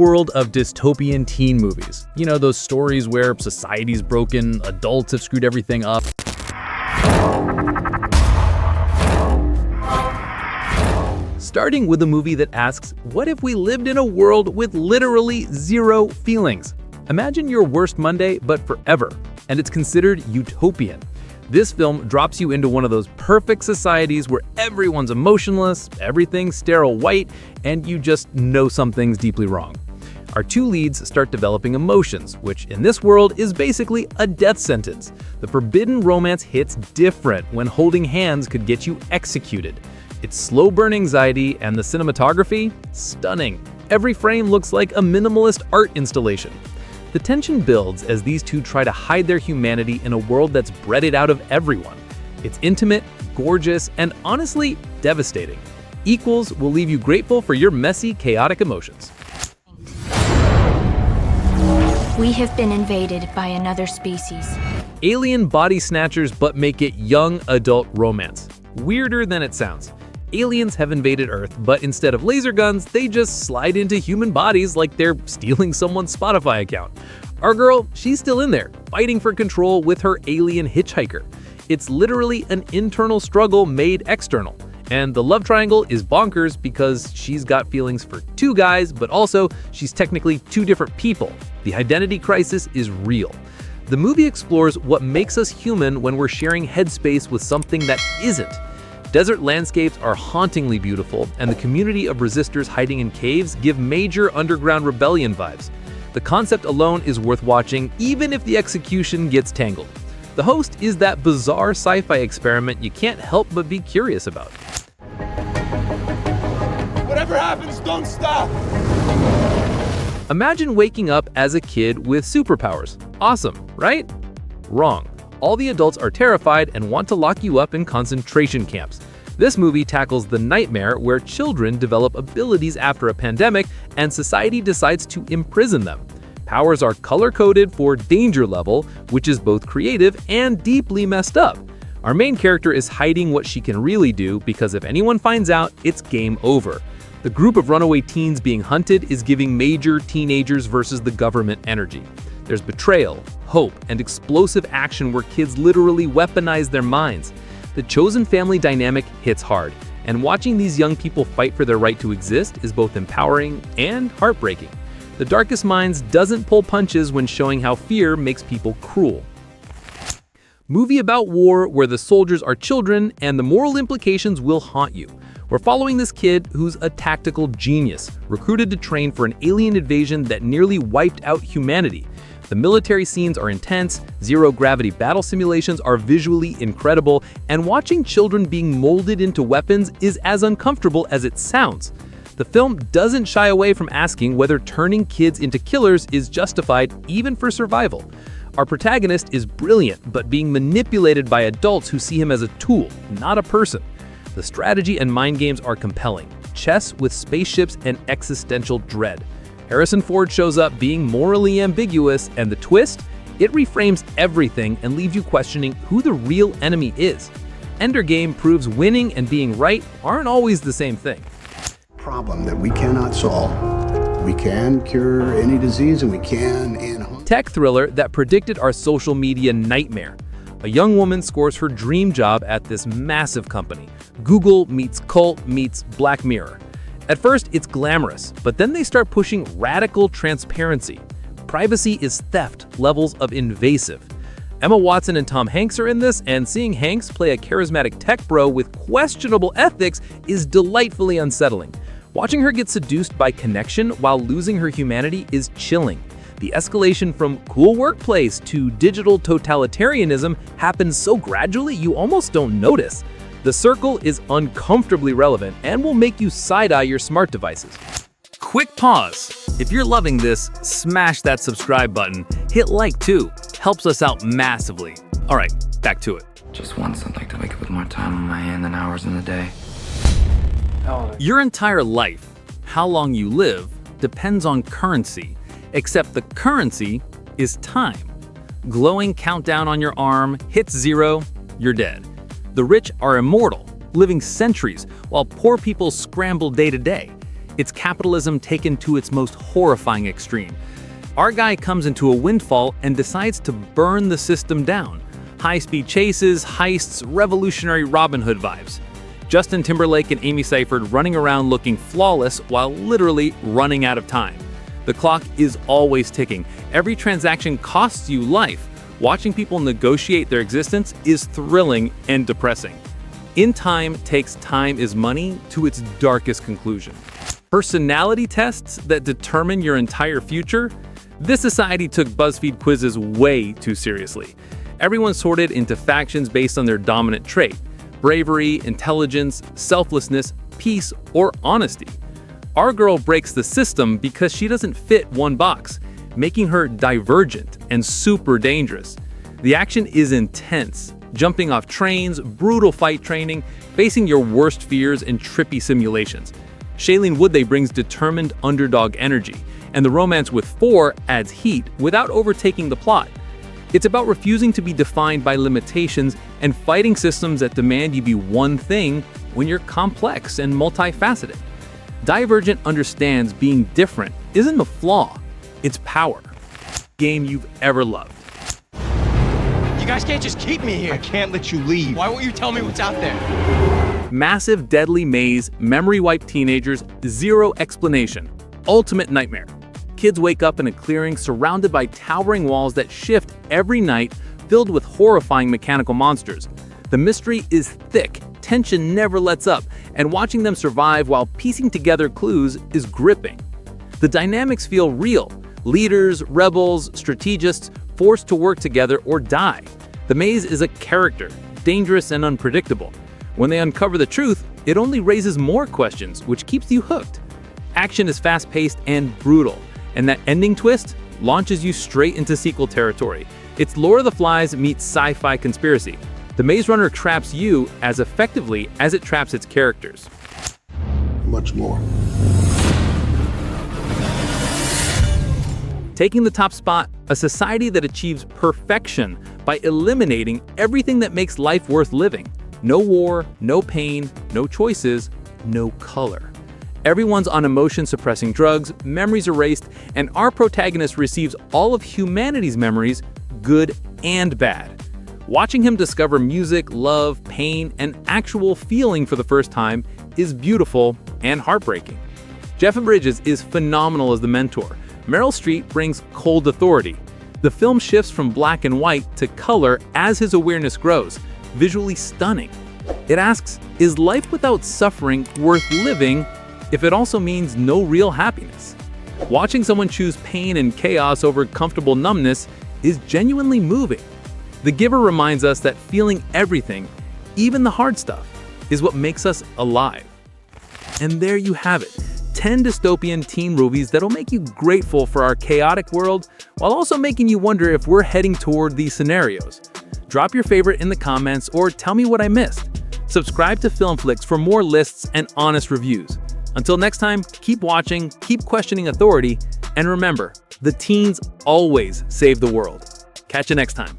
World of dystopian teen movies. You know, those stories where society's broken, adults have screwed everything up. Starting with a movie that asks, what if we lived in a world with literally zero feelings? Imagine your worst Monday, but forever, and it's considered utopian. This film drops you into one of those perfect societies where everyone's emotionless, everything's sterile white, and you just know something's deeply wrong. Our two leads start developing emotions, which in this world is basically a death sentence. The forbidden romance hits different when holding hands could get you executed. It's slow-burn anxiety, and the cinematography? Stunning. Every frame looks like a minimalist art installation. The tension builds as these two try to hide their humanity in a world that's bred out of everyone. It's intimate, gorgeous, and honestly, devastating. Equals will leave you grateful for your messy, chaotic emotions. We have been invaded by another species. Alien body snatchers but make it young adult romance. Weirder than it sounds. Aliens have invaded Earth, but instead of laser guns, they just slide into human bodies like they're stealing someone's Spotify account. Our girl, she's still in there, fighting for control with her alien hitchhiker. It's literally an internal struggle made external. And the love triangle is bonkers because she's got feelings for two guys, but also she's technically two different people. The identity crisis is real. The movie explores what makes us human when we're sharing headspace with something that isn't. Desert landscapes are hauntingly beautiful, and the community of resistors hiding in caves give major underground rebellion vibes. The concept alone is worth watching, even if the execution gets tangled. The host is that bizarre sci-fi experiment you can't help but be curious about. Whatever happens, don't stop! Imagine waking up as a kid with superpowers. Awesome, right? Wrong. All the adults are terrified and want to lock you up in concentration camps. This movie tackles the nightmare where children develop abilities after a pandemic and society decides to imprison them. Powers are color-coded for danger level, which is both creative and deeply messed up. Our main character is hiding what she can really do because if anyone finds out, it's game over. The group of runaway teens being hunted is giving major teenagers versus the government energy. There's betrayal, hope, and explosive action where kids literally weaponize their minds. The chosen family dynamic hits hard, and watching these young people fight for their right to exist is both empowering and heartbreaking. The Darkest Minds doesn't pull punches when showing how fear makes people cruel. Movie about war where the soldiers are children and the moral implications will haunt you. We're following this kid who's a tactical genius, recruited to train for an alien invasion that nearly wiped out humanity. The military scenes are intense, zero-gravity battle simulations are visually incredible, and watching children being molded into weapons is as uncomfortable as it sounds. The film doesn't shy away from asking whether turning kids into killers is justified even for survival. Our protagonist is brilliant, but being manipulated by adults who see him as a tool, not a person. The strategy and mind games are compelling. Chess with spaceships and existential dread. Harrison Ford shows up being morally ambiguous, and the twist? It reframes everything and leaves you questioning who the real enemy is. Endgame proves winning and being right aren't always the same thing. Problem that we cannot solve. We can cure any disease and we can enhance. Tech thriller that predicted our social media nightmare. A young woman scores her dream job at this massive company. Google meets cult meets Black Mirror. At first, it's glamorous, but then they start pushing radical transparency. Privacy is theft levels of invasive. Emma Watson and Tom Hanks are in this, and seeing Hanks play a charismatic tech bro with questionable ethics is delightfully unsettling. Watching her get seduced by connection while losing her humanity is chilling. The escalation from cool workplace to digital totalitarianism happens so gradually you almost don't notice. The circle is uncomfortably relevant and will make you side-eye your smart devices. Quick pause. If you're loving this, smash that subscribe button. Hit like too. Helps us out massively. All right, back to it. Just once, I'd like to wake up with more time on my hand than hours in the day. Your entire life, how long you live, depends on currency, except the currency is time. Glowing countdown on your arm hits 0, you're dead. The rich are immortal, living centuries, while poor people scramble day to day. It's capitalism taken to its most horrifying extreme. Our guy comes into a windfall and decides to burn the system down. High-speed chases, heists, revolutionary Robin Hood vibes. Justin Timberlake and Amy Seyfried running around looking flawless while literally running out of time. The clock is always ticking. Every transaction costs you life. Watching people negotiate their existence is thrilling and depressing. In Time Takes Time is Money to its darkest conclusion. Personality tests that determine your entire future? This society took BuzzFeed quizzes way too seriously. Everyone's sorted into factions based on their dominant trait: bravery, intelligence, selflessness, peace, or honesty. Our girl breaks the system because she doesn't fit one box, making her divergent and super dangerous. The action is intense, jumping off trains, brutal fight training, facing your worst fears in trippy simulations. Shailene Woodley brings determined underdog energy, and the romance with 4 adds heat without overtaking the plot. It's about refusing to be defined by limitations and fighting systems that demand you be one thing when you're complex and multifaceted. Divergent understands being different isn't a flaw, it's power. Game you've ever loved. You guys can't just keep me here. I can't let you leave. Why won't you tell me what's out there? Massive deadly maze, memory-wiped teenagers, zero explanation. Ultimate nightmare. Kids wake up in a clearing surrounded by towering walls that shift every night, filled with horrifying mechanical monsters. The mystery is thick, tension never lets up, and watching them survive while piecing together clues is gripping. The dynamics feel real. Leaders, rebels, strategists, forced to work together or die. The maze is a character, dangerous and unpredictable. When they uncover the truth, it only raises more questions, which keeps you hooked. Action is fast-paced and brutal, and that ending twist launches you straight into sequel territory. It's Lord of the Flies meets sci-fi conspiracy. The Maze Runner traps you as effectively as it traps its characters. Much more. Taking the top spot, a society that achieves perfection by eliminating everything that makes life worth living. No war, no pain, no choices, no color. Everyone's on emotion-suppressing drugs, memories erased, and our protagonist receives all of humanity's memories, good and bad. Watching him discover music, love, pain, and actual feeling for the first time is beautiful and heartbreaking. Jeff Bridges is phenomenal as the mentor. Meryl Streep brings cold authority. The film shifts from black and white to color as his awareness grows, visually stunning. It asks, is life without suffering worth living if it also means no real happiness? Watching someone choose pain and chaos over comfortable numbness is genuinely moving. The Giver reminds us that feeling everything, even the hard stuff, is what makes us alive. And there you have it, 10 dystopian teen movies that'll make you grateful for our chaotic world while also making you wonder if we're heading toward these scenarios. Drop your favorite in the comments or tell me what I missed. Subscribe to Filmflix for more lists and honest reviews. Until next time, keep watching, keep questioning authority, and remember, the teens always save the world. Catch you next time.